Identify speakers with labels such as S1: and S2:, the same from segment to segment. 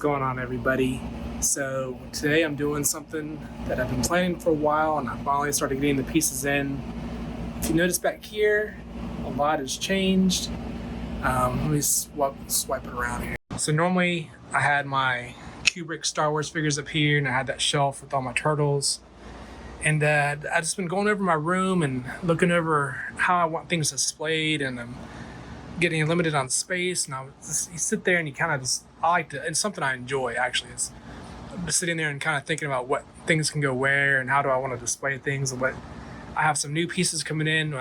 S1: going on, everybody? So today I'm doing something that I've been planning for a while, and I finally started getting the pieces in. If you notice back here, a lot has changed. Let me swipe it around here. So normally I had my Kubrick Star Wars figures up here, and I had that shelf with all my turtles. And I've just been going over my room and looking over how I want things displayed, and I'm getting limited on space. And you sit there and you kind of just, I like to, it's something I enjoy actually. It's sitting there and kind of thinking about what things can go where and how do I want to display things. And what I have some new pieces coming in.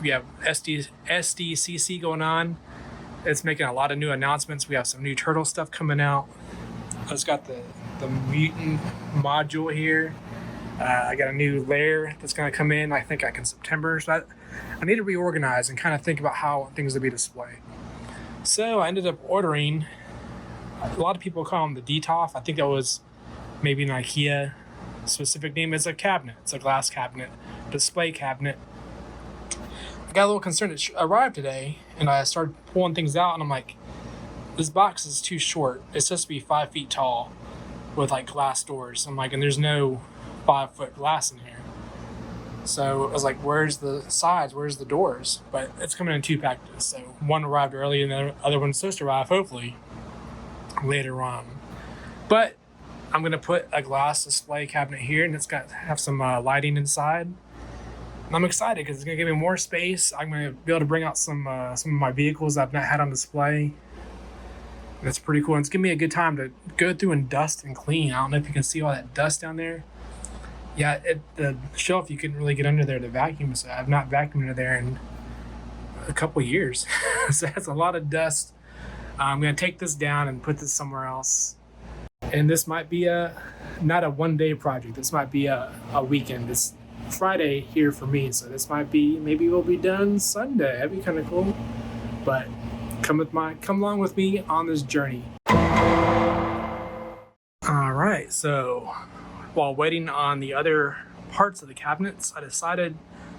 S1: We have SDCC going on. It's making a lot of new announcements. We have some new turtle stuff coming out. I just got the mutant module here. I got a new layer that's going to come in, I think, like in September. So I need to reorganize and kind of think about how things will be displayed. So I ended up ordering, a lot of people call them the DTOF. I think that was maybe an IKEA specific name. It's a cabinet. It's a glass cabinet, display cabinet. I got a little concerned. It arrived today, and I started pulling things out, and I'm like, this box is too short. It's supposed to be 5 feet tall with like glass doors. I'm like, and there's no 5-foot glass in here. So I was like, where's the sides? Where's the doors? But it's coming in 2 packages. So one arrived early and the other one's supposed to arrive hopefully later on. But I'm going to put a glass display cabinet here, and it's got to have some lighting inside. And I'm excited because it's going to give me more space. I'm going to be able to bring out some of my vehicles I've not had on display. That's pretty cool. And it's giving me a good time to go through and dust and clean. I don't know if you can see all that dust down there. Yeah, the shelf, you couldn't really get under there to vacuum, so I've not vacuumed under there in a couple years. So that's a lot of dust. I'm going to take this down and put this somewhere else. And this might be not a one-day project. This might be a weekend. It's Friday here for me, so this might be, maybe we'll be done Sunday. That'd be kind of cool. But come along with me on this journey. All right, so while waiting on the other parts of the cabinets, I decided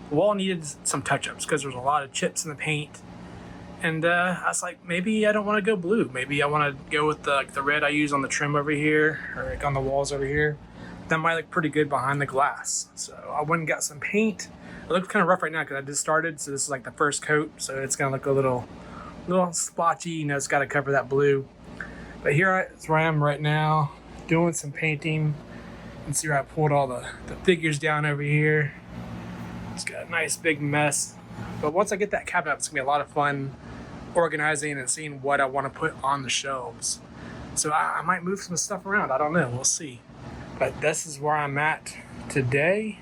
S1: the wall needed some touch-ups because there's a lot of chips in the paint. And I was like, maybe I don't want to go blue. Maybe I want to go with the red I use on the trim over here, or like on the walls over here. That might look pretty good behind the glass. So I went and got some paint. It looks kind of rough right now because I just started, so this is like the first coat. So it's going to look a little splotchy. You know, it's got to cover that blue. But here is where I am right now, doing some painting. And see where I pulled all the figures down over here. It's got a nice big mess. But once I get that cabinet up, it's gonna be a lot of fun organizing and seeing what I want to put on the shelves. So I might move some stuff around. I don't know. We'll see. But this is where I'm at today.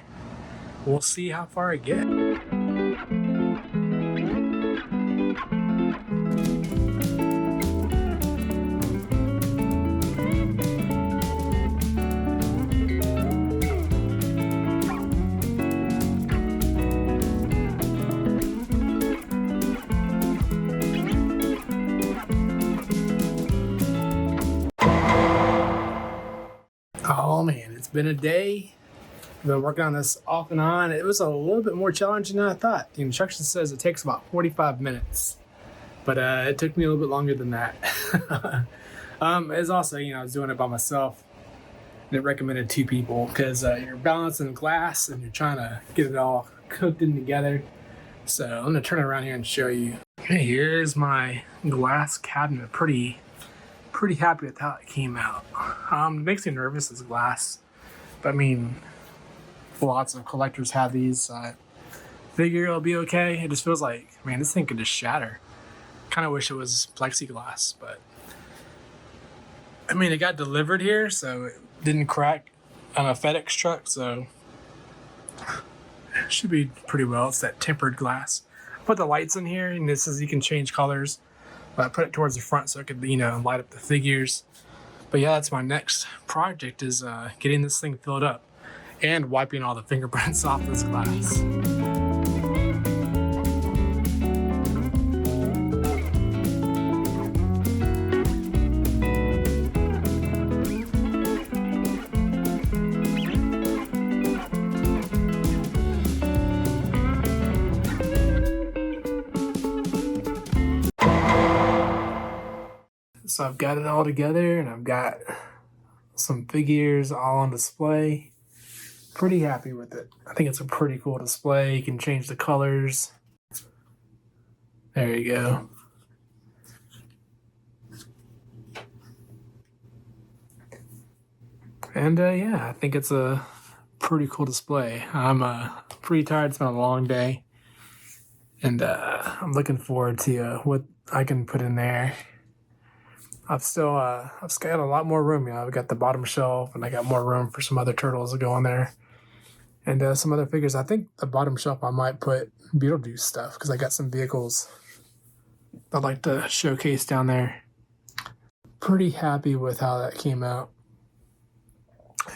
S1: We'll see how far I get. Oh man, it's been a day. I've been working on this off and on. It was a little bit more challenging than I thought. The instruction says it takes about 45 minutes, but it took me a little bit longer than that. It's also, I was doing it by myself, and it recommended 2 people because you're balancing glass and you're trying to get it all cooked in together. So I'm gonna turn it around here and show you. Okay, here's my glass cabinet. Pretty happy with how it came out. It makes me nervous as glass, but I mean, lots of collectors have these. Figure it'll be okay. It just feels like, man, this thing could just shatter. Kind of wish it was plexiglass, but I mean, it got delivered here, so it didn't crack on a FedEx truck, so it should be pretty well. It's that tempered glass. Put the lights in here, and this is, you can change colors. But I put it towards the front so it could, light up the figures. But yeah, that's my next project, is getting this thing filled up and wiping all the fingerprints off this glass. So I've got it all together, and I've got some figures all on display. Pretty happy with it. I think it's a pretty cool display. You can change the colors. There you go. And yeah, I think it's a pretty cool display. I'm pretty tired. It's been a long day. And I'm looking forward to what I can put in there. I've got a lot more room. I've got the bottom shelf, and I got more room for some other turtles to go in there. And some other figures. I think the bottom shelf I might put Beetlejuice stuff because I got some vehicles I'd like to showcase down there. Pretty happy with how that came out.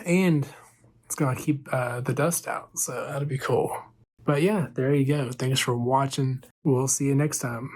S1: And it's going to keep the dust out, so that'll be cool. But yeah, there you go. Thanks for watching. We'll see you next time.